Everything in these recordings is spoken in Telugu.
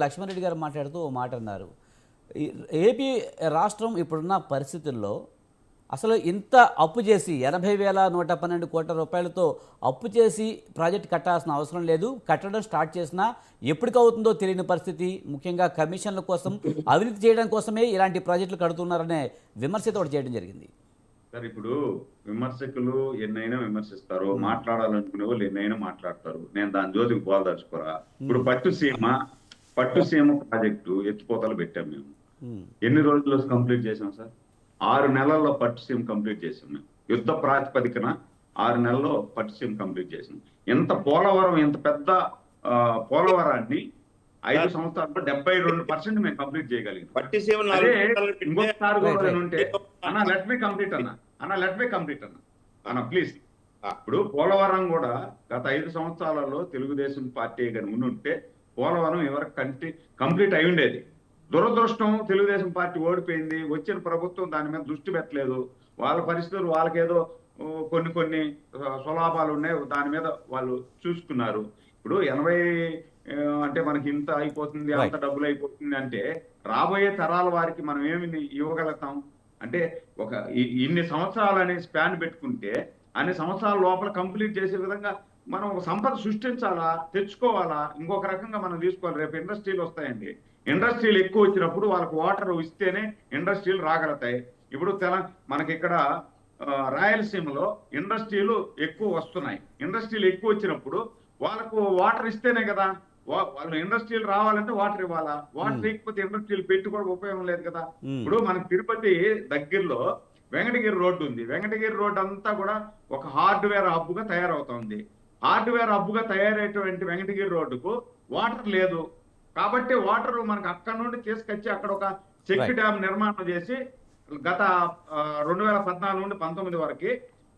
లక్ష్మణ్ రెడ్డి గారు మాట్లాడుతూ ఓ మాట అన్నారు. ఏపీ రాష్ట్రం ఇప్పుడున్న పరిస్థితుల్లో అసలు ఇంత అప్పు చేసి 80,112 కోట్ల రూపాయలతో అప్పు చేసి ప్రాజెక్ట్ కట్టాల్సిన అవసరం లేదు. కట్టడం స్టార్ట్ చేసినా ఎప్పటికవుతుందో తెలియని పరిస్థితి. ముఖ్యంగా కమిషన్ల కోసం అవినీతి చేయడం కోసమే ఇలాంటి ప్రాజెక్టులు కడుతున్నారనే విమర్శ తోటి చేయడం జరిగింది. సార్ ఇప్పుడు విమర్శకులు ఎన్నైనా విమర్శిస్తారు, మాట్లాడాలనుకునే వాళ్ళు ఎన్నైనా మాట్లాడతారు. నేను దాని జోలికి పోదలుచుకోరా. ఇప్పుడు పట్టుసీమ ప్రాజెక్టు ఎత్తిపోతలు పెట్టాం మేము. ఎన్ని రోజుల్లో కంప్లీట్ చేసాం సార్? 6 నెలల్లో పట్టుసీమ కంప్లీట్ చేసాం మేము. యుద్ధ ప్రాతిపదికన 6 నెలల్లో పట్టుసీమ కంప్లీట్ చేసాం. ఇంత పెద్ద పోలవరాన్ని 5 సంవత్సరాల్లో 72% మేము కంప్లీట్ చేయగలిగాం. ఇంకొకసారి కూడా ఉంటే అన్న లెట్ మీ కంప్లీట్ అన్న ప్లీజ్. ఇప్పుడు పోలవరం కూడా గత 5 సంవత్సరాలలో తెలుగుదేశం పార్టీ కనుక ఉంటే పోలవరం ఎవరికి కంప్లీట్ అయి ఉండేది. దురదృష్టం తెలుగుదేశం పార్టీ ఓడిపోయింది. వచ్చిన ప్రభుత్వం దాని మీద దృష్టి పెట్టలేదు. వాళ్ళ పరిస్థితులు వాళ్ళకేదో కొన్ని స్వలాభాలు ఉన్నాయి, దాని మీద వాళ్ళు చూసుకున్నారు. ఇప్పుడు 80 అంటే మనకి ఇంత అయిపోతుంది, అంత డబ్బులు అయిపోతుంది అంటే రాబోయే తరాల వారికి మనం ఏమి ఇవ్వగలుగుతాం? అంటే ఒక ఇన్ని సంవత్సరాలు అనే స్పాన్ పెట్టుకుంటే అన్ని సంవత్సరాల లోపల కంప్లీట్ చేసే విధంగా మనం ఒక సంపద సృష్టించాలా, తెచ్చుకోవాలా, ఇంకొక రకంగా మనం తీసుకోవాలి. రేపు ఇండస్ట్రీలు వస్తాయండి. ఇండస్ట్రీలు ఎక్కువ వచ్చినప్పుడు వాళ్ళకు వాటర్ ఇస్తేనే ఇండస్ట్రీలు రాగలుగుతాయి. ఇప్పుడు మనకి ఇక్కడ రాయలసీమలో ఇండస్ట్రీలు ఎక్కువ వస్తున్నాయి. ఇండస్ట్రీలు ఎక్కువ వచ్చినప్పుడు వాళ్ళకు వాటర్ ఇస్తేనే కదా. వాళ్ళు ఇండస్ట్రీలు రావాలంటే వాటర్ ఇవ్వాలా. వాటర్ ఇకపోతే ఇండస్ట్రీలు పెట్టి కూడా ఉపయోగం లేదు కదా. ఇప్పుడు మనకి తిరుపతి దగ్గరలో వెంకటగిరి రోడ్డు ఉంది. వెంకటగిరి రోడ్డు అంతా కూడా ఒక హార్డ్వేర్ హబ్గా తయారవుతుంది. హార్డ్వేర్ హబ్గా తయారయ్యేటువంటి వెంకటగిరి రోడ్డుకు వాటర్ లేదు. కాబట్టి వాటర్ మనకు అక్కడ నుండి తీసుకొచ్చి అక్కడ ఒక చెక్ డ్యామ్ నిర్మాణం చేసి గత 2014 నుండి 19 వరకు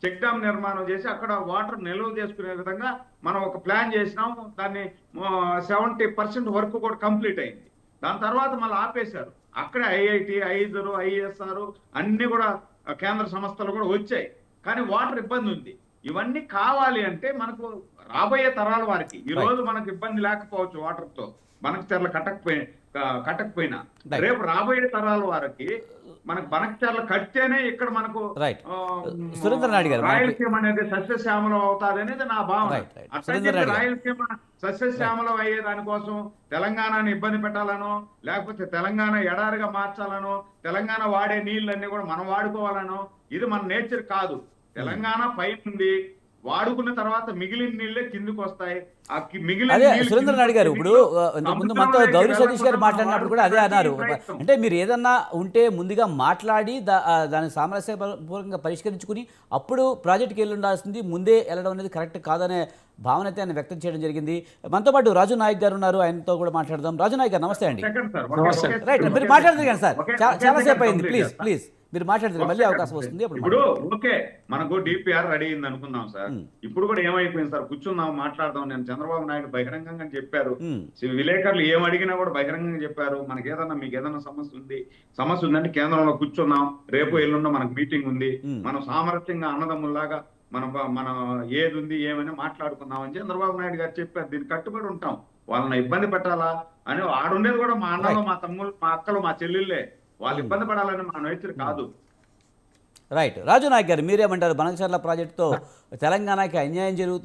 చెక్ డ్యామ్ నిర్మాణం చేసి అక్కడ వాటర్ నిల్వ చేసుకునే విధంగా మనం ఒక ప్లాన్ చేసినాం. దాన్ని 70% వరకు కూడా కంప్లీట్ అయింది. దాని తర్వాత మళ్ళీ ఆపేశారు. అక్కడే ఐఐటి, ఐజర్, ఐఎస్ఆర్ అన్ని కూడా కేంద్ర సంస్థలు కూడా వచ్చాయి. కానీ వాటర్ ఇబ్బంది ఉంది. ఇవన్నీ కావాలి అంటే మనకు రాబోయే తరాల వారికి ఈ రోజు మనకు ఇబ్బంది లేకపోవచ్చు వాటర్ తో, బనకచర్ల కట్టకపోయినా రేపు రాబోయే తరాల వారికి మనకు బనకచర్ల కడితేనే ఇక్కడ మనకు రాయలసీమ అనేది సస్యశ్యామలం అవుతాది అనేది నా భావన. అట్లయితే రాయలసీమ సస్యశ్యామలం అయ్యే దానికోసం తెలంగాణని ఇబ్బంది పెట్టాలనో, లేకపోతే తెలంగాణ ఎడారిగా మార్చాలనో, తెలంగాణ వాడే నీళ్ళన్నీ కూడా మనం వాడుకోవాలనో ఇది మన నేచర్ కాదు. తెలంగాణ పైనుంది, వాడుకున్న తర్వాత మిగిలిన నీళ్ళే కిందికి వస్తాయి. అదే సురేంద్రనాథ్ గారు ఇప్పుడు ముందు మనతో గౌరీ సతీష్ గారు మాట్లాడినప్పుడు కూడా అదే అన్నారు. అంటే మీరు ఏదన్నా ఉంటే ముందుగా మాట్లాడి దాన్ని సామరస్యపూర్వకంగా పరిష్కరించుకుని అప్పుడు ప్రాజెక్టుకి వెళ్ళి ఉండాల్సింది, ముందే వెళ్ళడం అనేది కరెక్ట్ కాదనే భావన అయితే ఆయన వ్యక్తం చేయడం జరిగింది. మనతో పాటు రాజు నాయక్ గారు ఉన్నారు, ఆయనతో కూడా మాట్లాడదాం. రాజు నాయక్ గారు నమస్తే అండి. రైట్, మీరు మాట్లాడదు కానీ సార్, చాలాసేపు అయింది. ప్లీజ్ మీరు మాట్లాడితే మళ్ళీ అవకాశం వస్తుంది. ఇప్పుడు ఓకే, మనకు డిపిఆర్ రెడీ అయింది అనుకుందాం సార్. ఇప్పుడు కూడా ఏమైపోయింది సార్, కూర్చుందాం మాట్లాడదాం. నేను చంద్రబాబు నాయుడు బహిరంగంగా చెప్పారు, విలేకరులు ఏం అడిగినా కూడా బహిరంగంగా చెప్పారు. మనకి ఏదన్నా మీకు ఏదన్నా సమస్య ఉందంటే కేంద్రంలో కూర్చున్నాం, రేపు ఎల్లుండో మనకు మీటింగ్ ఉంది, మనం సామరస్యంగా అన్నదమ్ముల్లాగా మన ఏది ఉంది ఏమైనా మాట్లాడుకుందాం అని చంద్రబాబు నాయుడు గారు చెప్పారు. దీనికి కట్టుబడి ఉంటాం. వాళ్ళని ఇబ్బంది పెట్టాలా అని ఆడుండేది కూడా మా అన్నలు, మా తమ్ముళ్ళు, మా అక్కలు, మా చెల్లెళ్ళే. వాళ్ళు ఇబ్బంది పడాలని మన నేచర్ కాదు. రైట్, రాజు నాయక్ గారు మీరేమంటారు? బనకచర్ల ప్రాజెక్టుతో తెలంగాణకి అన్యాయం జరుగుతుంది.